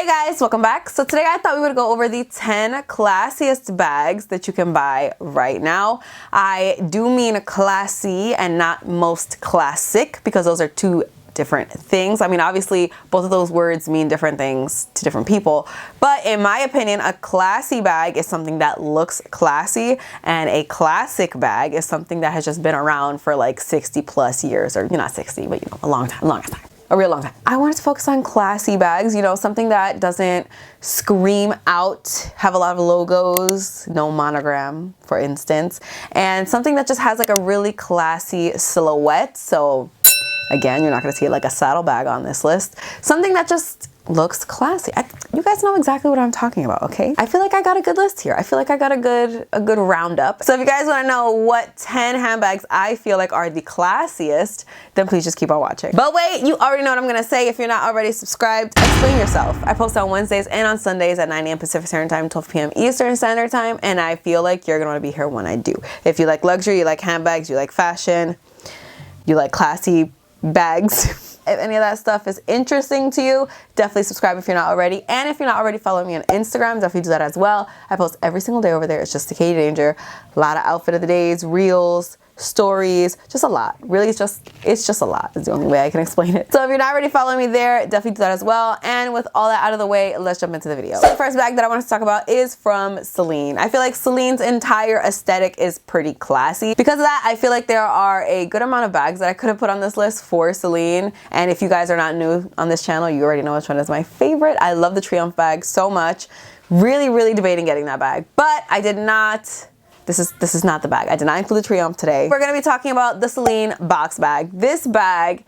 Hey guys, welcome back. So today I thought we would go over the 10 classiest bags that you can buy right now. I do mean classy and not most classic because those are two different things. I mean, obviously both of those words mean different things to different people, but in my opinion, a classy bag is something that looks classy, and a classic bag is something that has just been around for like 60 plus years, or you're not 60, but you know, a long time, a real long time. I wanted to focus on classy bags, you know, something that doesn't scream out, have a lot of logos, no monogram, for instance, and something that just has like a really classy silhouette. So again, you're not going to see like a saddlebag on this list. Something that just looks classy. You guys know exactly what I'm talking about, okay? I feel like I got a good list here. I feel like I got a good roundup. So if you guys want to know what 10 handbags I feel like are the classiest, then please just keep on watching. But wait, you already know what I'm going to say. If you're not already subscribed, explain yourself. I post on Wednesdays and on Sundays at 9 a.m. Pacific Standard Time, 12 p.m. Eastern Standard Time, and I feel like you're going to want to be here when I do. If you like luxury, you like handbags, you like fashion, you like classy bags. If any of that stuff is interesting to you, definitely subscribe if you're not already. And if you're not already following me on Instagram, definitely do that as well. I post every single day over there. It's just Katie Danger. A lot of outfit of the days, reels, stories, just a lot. Really, it's just a lot. It's the only way I can explain it. So if you're not already following me there, definitely do that as well. And with all that out of the way, let's jump into the video. So the first bag that I want to talk about is from Celine. I feel like Celine's entire aesthetic is pretty classy. Because of that, I feel like there are a good amount of bags that I could have put on this list for Celine. And if you guys are not new on this channel, you already know which one is my favorite. I love the Triomphe bag so much. Really debating getting that bag, but I did not. This is not the bag. I did not include the Triomphe today. We're gonna be talking about the Celine box bag. This bag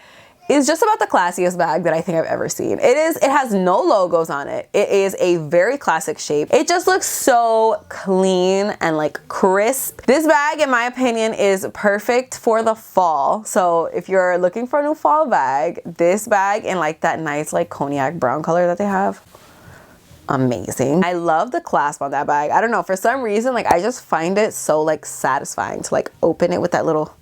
is just about the classiest bag that I think I've ever seen. It has no logos on it. It is a very classic shape. It just looks so clean and like crisp. This bag, in my opinion, is perfect for the fall. So if you're looking for a new fall bag, this bag in like that nice like cognac brown color that they have, amazing. I love the clasp on that bag. I don't know, for some reason, like I just find it so like satisfying to like open it with that little,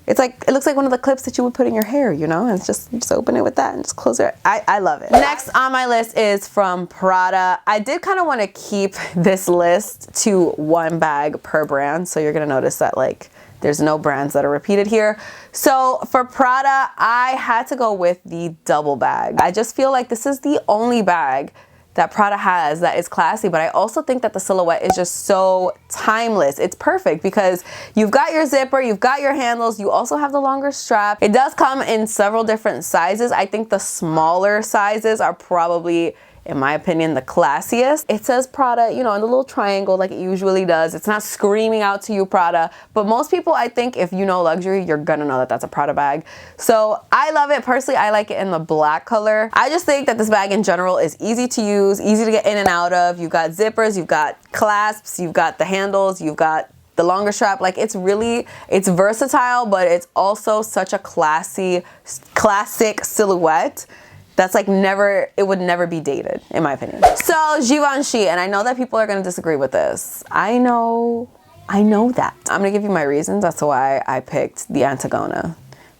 it's like, it looks like one of the clips that you would put in your hair, you know, and it's just, you just open it with that and just close it. I love it. Next on my list is from Prada. I did kind of want to keep this list to one bag per brand. So you're going to notice that like there's no brands that are repeated here. So for Prada, I had to go with the double bag. I just feel like this is the only bag that Prada has that is classy, but I also think that the silhouette is just so timeless. It's perfect because you've got your zipper, you've got your handles, you also have the longer strap. It does come in several different sizes. I think the smaller sizes are probably, in my opinion, the classiest. It says Prada, you know, in the little triangle like it usually does. It's not screaming out to you Prada, but most people, I think if you know luxury, you're gonna know that that's a Prada bag. So I love it. Personally, I like it in the black color. I just think that this bag in general is easy to use, easy to get in and out of. You've got zippers, you've got clasps, you've got the handles, you've got the longer strap. Like it's versatile, but it's also such a classic silhouette that's like it would never be dated, in my opinion. So Givenchy, and I know that people are gonna disagree with this. I know that. I'm gonna give you my reasons as to why I picked the Antigona,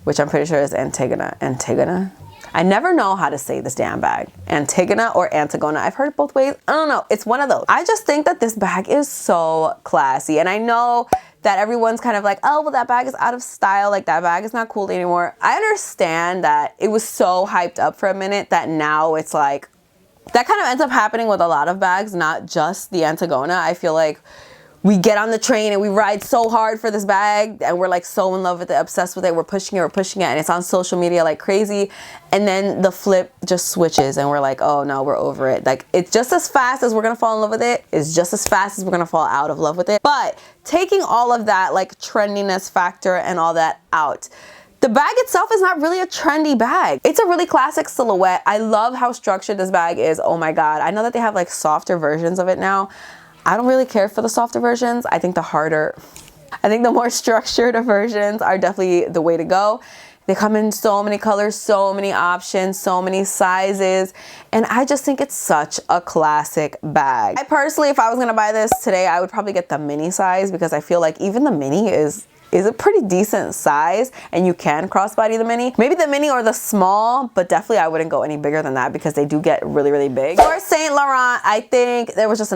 which I'm pretty sure is Antigona. Antigona? I never know how to say this damn bag. Antigona or Antigona. I've heard it both ways. I don't know. It's one of those. I just think that this bag is so classy. And I know that everyone's kind of like, oh, well, that bag is out of style. Like that bag is not cool anymore. I understand that it was so hyped up for a minute that now it's like, that kind of ends up happening with a lot of bags, not just the Antigona. I feel like we get on the train and we ride so hard for this bag and we're like so in love with it, obsessed with it. We're pushing it, and it's on social media like crazy. And then the flip just switches and we're like, oh no, we're over it. Like it's just as fast as we're gonna fall in love with it. It's just as fast as we're gonna fall out of love with it. But taking all of that like trendiness factor and all that out, the bag itself is not really a trendy bag. It's a really classic silhouette. I love how structured this bag is. Oh my God. I know that they have like softer versions of it now. I don't really care for the softer versions. I think the more structured versions are definitely the way to go. They come in so many colors, so many options, so many sizes, and I just think it's such a classic bag. I personally, if I was gonna buy this today, I would probably get the mini size because I feel like even the mini is is a pretty decent size, and you can crossbody the mini. Maybe the mini or the small, but definitely I wouldn't go any bigger than that because they do get really, really big. For Saint Laurent, I think there was just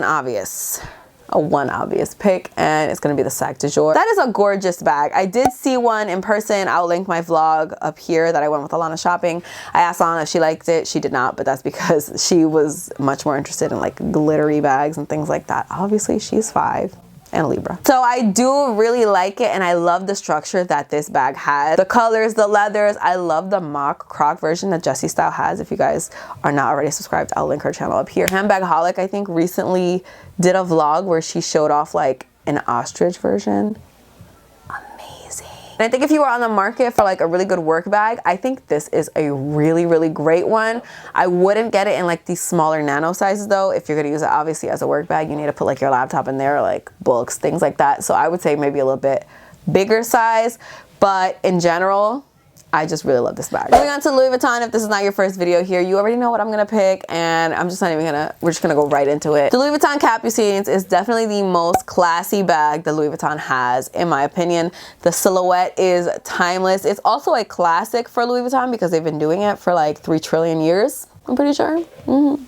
one obvious pick, and it's gonna be the sac de jour. That is a gorgeous bag. I did see one in person. I'll link my vlog up here that I went with Alana shopping. I asked Alana if she liked it. She did not, but that's because she was much more interested in like glittery bags and things like that. Obviously, she's 5 and a Libra. So I do really like it, and I love the structure that this bag has. The colors, the leathers. I love the mock croc version that Jessie Style has. If you guys are not already subscribed, I'll link her channel up here. Handbagaholic, I think, recently did a vlog where she showed off like an ostrich version. Amazing. And I think if you are on the market for like a really good work bag, I think this is a really, really great one. I wouldn't get it in like these smaller nano sizes though. If you're gonna use it obviously as a work bag, you need to put like your laptop in there, like books, things like that. So I would say maybe a little bit bigger size, but in general, I just really love this bag. Moving on to Louis Vuitton. If this is not your first video here, you already know what I'm gonna pick, and I'm just not even gonna, we're just gonna go right into it. The Louis Vuitton Capucines is definitely the most classy bag that Louis Vuitton has, in my opinion. The silhouette is timeless. It's also a classic for Louis Vuitton because they've been doing it for like 3 trillion years. I'm pretty sure,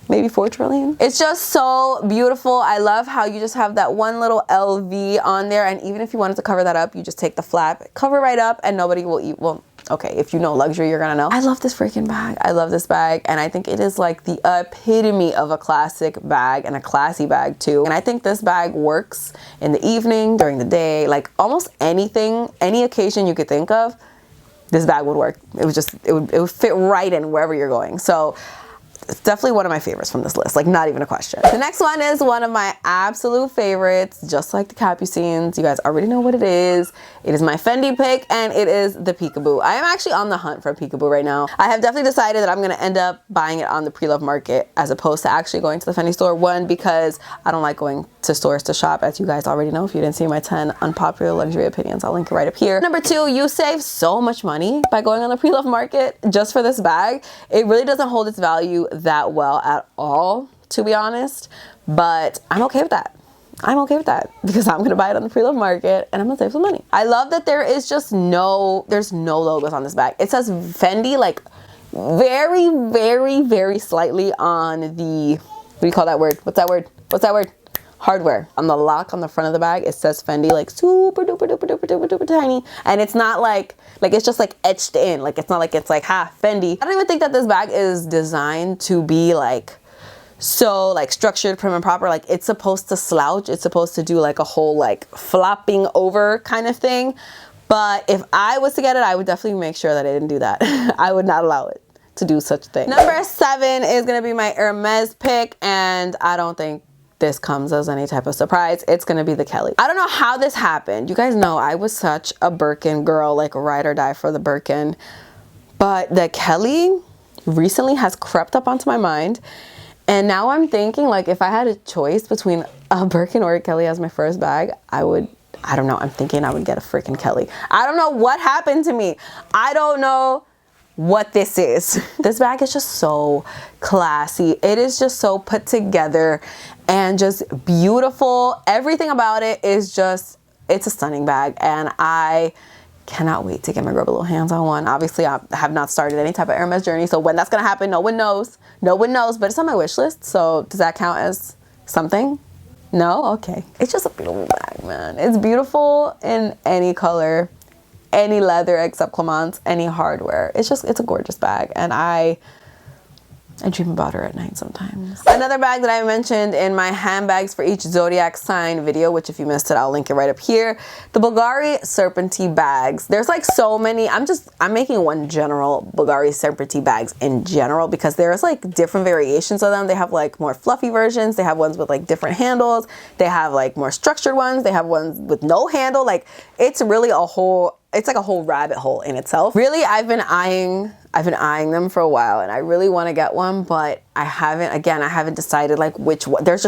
maybe 4 trillion. It's just so beautiful. I love how you just have that one little LV on there, and even if you wanted to cover that up, you just take the flap, cover right up, and nobody will eat, well, okay, if you know luxury, you're gonna know. I love this freaking bag. I love this bag, and I think it is like the epitome of a classic bag and a classy bag too. And I think this bag works in the evening, during the day, like almost anything, any occasion you could think of, this bag would work. It would just, it would fit right in wherever you're going. So it's definitely one of my favorites from this list, like not even a question. The next one is one of my absolute favorites, just like the Capucines. You guys already know what it is. It is my Fendi pick, and it is the Peekaboo. I am actually on the hunt for a Peekaboo right now. I have definitely decided that I'm gonna end up buying it on the pre-love market as opposed to actually going to the Fendi store. One, because I don't like going to stores to shop, as you guys already know. If you didn't see my 10 unpopular luxury opinions, I'll link it right up here. Number 2, you save so much money by going on the pre-love market just for this bag. It really doesn't hold its value that well at all, to be honest, but I'm okay with that. I'm okay with that because I'm gonna buy it on the pre-love market and I'm gonna save some money. I love that there is just there's no logos on this bag. It says Fendi like very, very, very slightly on the, what do you call that word? What's that word? What's that word? Hardware. On the lock on the front of the bag, it says Fendi like super duper duper duper duper duper tiny, and it's not like it's just like etched in. Like it's not like it's like Fendi. I don't even think that this bag is designed to be like so like structured, prim and proper. Like it's supposed to slouch. It's supposed to do like a whole like flopping over kind of thing. But if I was to get it, I would definitely make sure that I didn't do that. I would not allow it to do such a thing. Number 7 is gonna be my Hermes pick, and I don't think this comes as any type of surprise. It's gonna be the Kelly. I don't know how this happened. You guys know I was such a Birkin girl, like ride or die for the Birkin. But the Kelly recently has crept up onto my mind. And now I'm thinking like if I had a choice between a Birkin or a Kelly as my first bag, I don't know, I'm thinking I would get a freaking Kelly. I don't know what happened to me. I don't know what this is. This bag is just so classy. It is just so put together and just beautiful. Everything about it is just, it's a stunning bag, and I cannot wait to get my little hands on one. Obviously, I have not started any type of Hermes journey, so when that's gonna happen, no one knows. No one knows, but it's on my wish list, so does that count as something? No? Okay. It's just a beautiful bag, man. It's beautiful in any color, any leather except Clemence, any hardware. It's a gorgeous bag, and I dream about her at night sometimes. Another bag that I mentioned in my handbags for each zodiac sign video, which if you missed it, I'll link it right up here. The Bulgari Serpentine bags. There's like so many. I'm making one general Bulgari Serpentine bags in general because there's like different variations of them. They have like more fluffy versions. They have ones with like different handles. They have like more structured ones. They have ones with no handle. Like it's really it's like a whole rabbit hole in itself. Really, I've been eyeing them for a while, and I really want to get one, but I haven't decided like which one. There's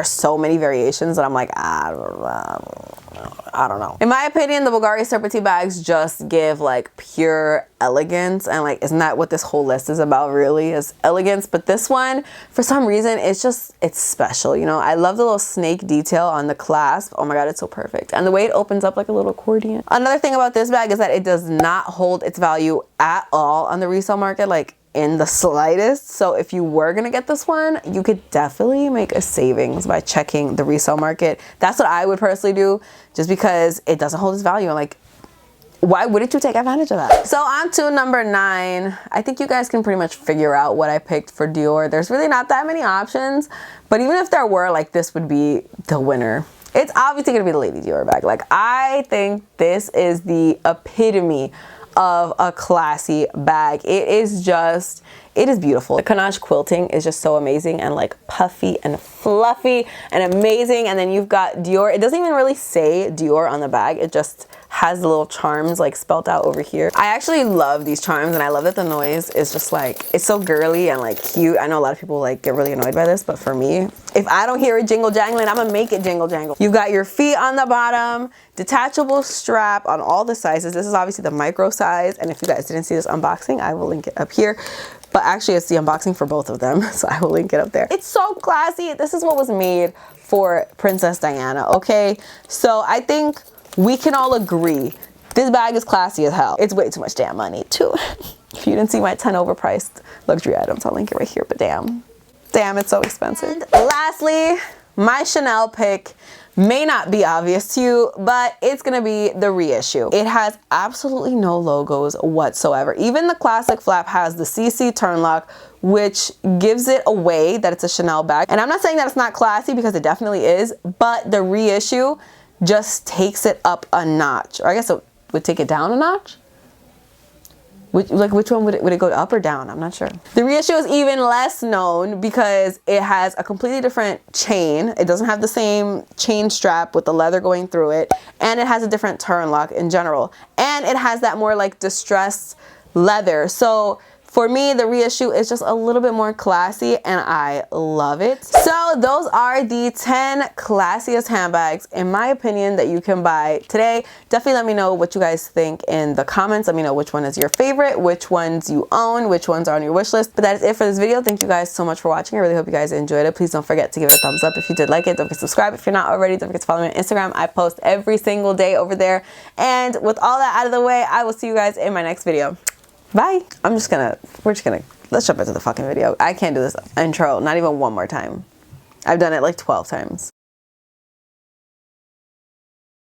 so many variations that I'm like, I don't know. I don't know. In my opinion, the Bulgari serpentine bags just give like pure elegance, and like, isn't that what this whole list is about really, is elegance? But this one, for some reason, it's special, you know? I love the little snake detail on the clasp. Oh my God, it's so perfect. And the way it opens up like a little accordion. Another thing about this bag is that it does not hold its value at all on the resale market, like in the slightest. So if you were gonna get this one, you could definitely make a savings by checking the resale market. That's what I would personally do, just because it doesn't hold its value. And like, why wouldn't you take advantage of that? So on to number 9. I think you guys can pretty much figure out what I picked for Dior. There's really not that many options, but even if there were, like, this would be the winner. It's obviously gonna be the Lady Dior bag. Like, I think this is the epitome of a classy bag. It is beautiful. The Canon quilting is just so amazing and like puffy and fluffy and amazing. And then you've got Dior. It doesn't even really say Dior on the bag. It just has the little charms like spelt out over here. I actually love these charms, and I love that the noise is just like, it's so girly and like cute. I know a lot of people like get really annoyed by this, but for me, if I don't hear it jingle jangling, I'm gonna make it jingle jangle. You've got your feet on the bottom, detachable strap on all the sizes. This is obviously the micro size, and if you guys didn't see this unboxing, I will link it up here. But actually it's the unboxing for both of them, so I will link it up there. It's so classy. This is what was made for Princess Diana, okay? So I think we can all agree this bag is classy as hell. It's way too much damn money too. If you didn't see my 10 overpriced luxury items, I'll link it right here, but damn, it's so expensive. And lastly, my Chanel pick may not be obvious to you, but it's gonna be the reissue. It has absolutely no logos whatsoever. Even the classic flap has the CC turn lock, which gives it away that it's a Chanel bag. And I'm not saying that it's not classy, because it definitely is, but the reissue just takes it up a notch. Or I guess it would take it down a notch? Which one would it go up or down? I'm not sure. The reissue is even less known because it has a completely different chain. It doesn't have the same chain strap with the leather going through it, and it has a different turn lock in general. And it has that more like distressed leather. So for me, the reissue is just a little bit more classy, and I love it. So those are the 10 classiest handbags, in my opinion, that you can buy today. Definitely let me know what you guys think in the comments. Let me know which one is your favorite, which ones you own, which ones are on your wish list. But that is it for this video. Thank you guys so much for watching. I really hope you guys enjoyed it. Please don't forget to give it a thumbs up if you did like it. Don't forget to subscribe if you're not already. Don't forget to follow me on Instagram. I post every single day over there. And with all that out of the way, I will see you guys in my next video. Bye. Let's jump into the fucking video. I can't do this intro, not even one more time. I've done it like 12 times.